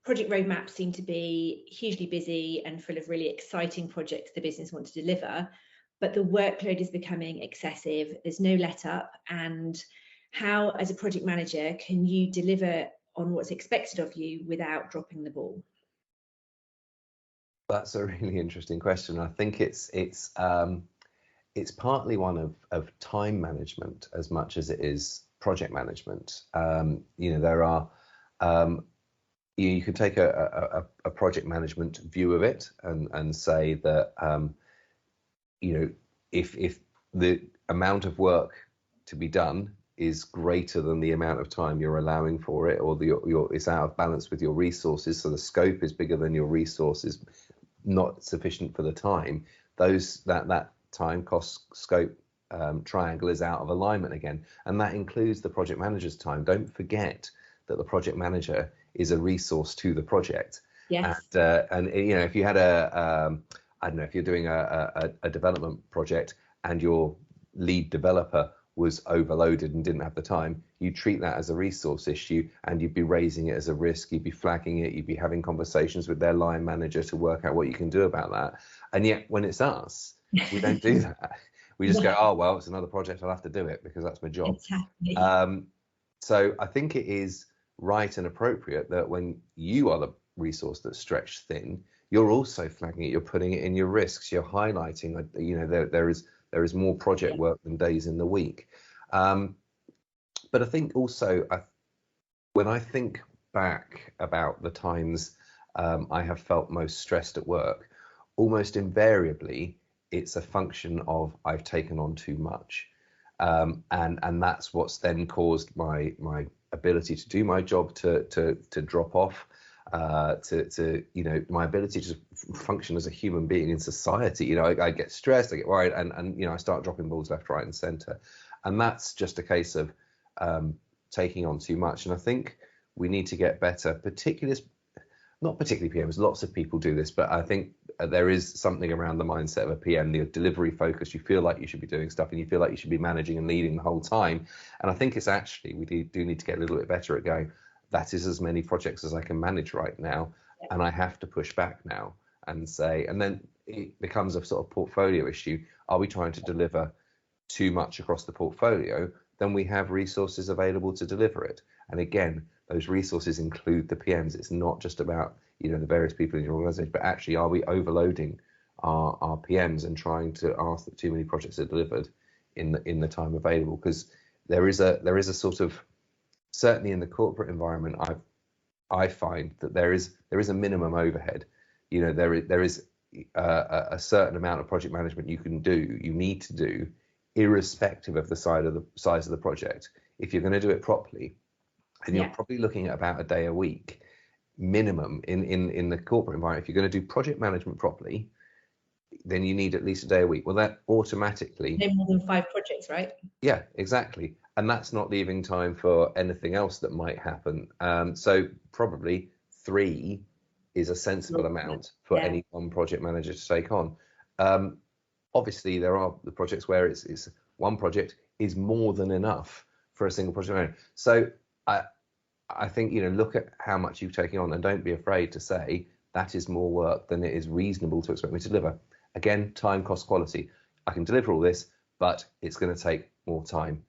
project roadmaps seem to be hugely busy and full of really exciting projects the business wants to deliver, but the workload is becoming excessive. There's no let up. And how, as a project manager, can you deliver on what's expected of you without dropping the ball? That's a really interesting question. I think it's partly one of time management as much as it is project management. There are you could take a project management view of it and say that if the amount of work to be done is greater than the amount of time you're allowing for it, or it's out of balance with your resources, so the scope is bigger than your resources, not sufficient for the time, that time cost scope triangle is out of alignment again, and that includes the project manager's time. Don't forget that the project manager is a resource to the project. Yes. And if you had I don't know, if you're doing a development project and your lead developer was overloaded and didn't have the time, you treat that as a resource issue and you'd be raising it as a risk, you'd be flagging it, you'd be having conversations with their line manager to work out what you can do about that. And yet when it's us, we don't do that. We just go, oh, well, it's another project, I'll have to do it because that's my job. Exactly. So I think it is right and appropriate that when you are the resource that's stretched thin, you're also flagging it, you're putting it in your risks, you're highlighting, there is more project work than days in the week. But I think also, when I think back about the times I have felt most stressed at work, almost invariably, it's a function of I've taken on too much. And that's what's then caused my ability to do my job to drop off, my ability to function as a human being in society. I get stressed, I get worried, and I start dropping balls left, right, and centre. And that's just a case of taking on too much. And I think we need to get better, not particularly PMs, lots of people do this, but I think there is something around the mindset of a PM, the delivery focus. You feel like you should be doing stuff and you feel like you should be managing and leading the whole time. And I think it's actually, we do need to get a little bit better at going, that is as many projects as I can manage right now. And I have to push back now and say, and then it becomes a sort of portfolio issue. Are we trying to deliver too much across the portfolio? Then we have resources available to deliver it. And again, those resources include the PMs. It's not just about the various people in your organisation, but actually, are we overloading our PMs and trying to ask that too many projects are delivered in the time available? Because there is a sort of, certainly in the corporate environment, I find that there is a minimum overhead. There is a certain amount of project management you need to do, irrespective of the size of the project, if you're going to do it properly. And you're probably looking at about a day a week minimum in the corporate environment. If you're going to do project management properly, then you need at least a day a week. Well, that automatically, no more than 5 projects, right? Yeah, exactly. And that's not leaving time for anything else that might happen. So probably 3 is a sensible amount for any one project manager to take on. Obviously, there are the projects where it's one project is more than enough for a single project manager. So I think, look at how much you've taken on and don't be afraid to say that is more work than it is reasonable to expect me to deliver. Again, time, cost, quality. I can deliver all this, but it's going to take more time.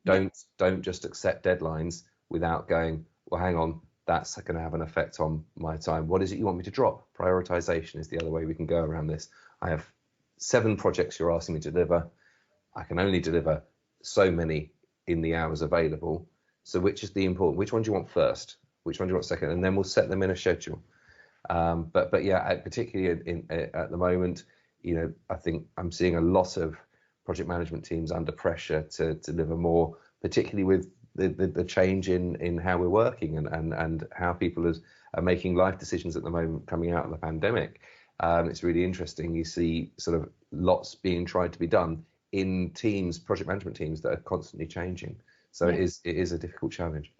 Don't just accept deadlines without going, well, hang on, that's going to have an effect on my time. What is it you want me to drop? Prioritization is the other way we can go around this. I have 7 projects you're asking me to deliver. I can only deliver so many in the hours available. So which is the important? Which one do you want first? Which one do you want second? And then we'll set them in a schedule. But yeah, particularly at the moment, I think I'm seeing a lot of project management teams under pressure to deliver more, particularly with the change in how we're working and how people are making life decisions at the moment coming out of the pandemic. It's really interesting. You see sort of lots being tried to be done in teams, project management teams that are constantly changing. So it is a difficult challenge.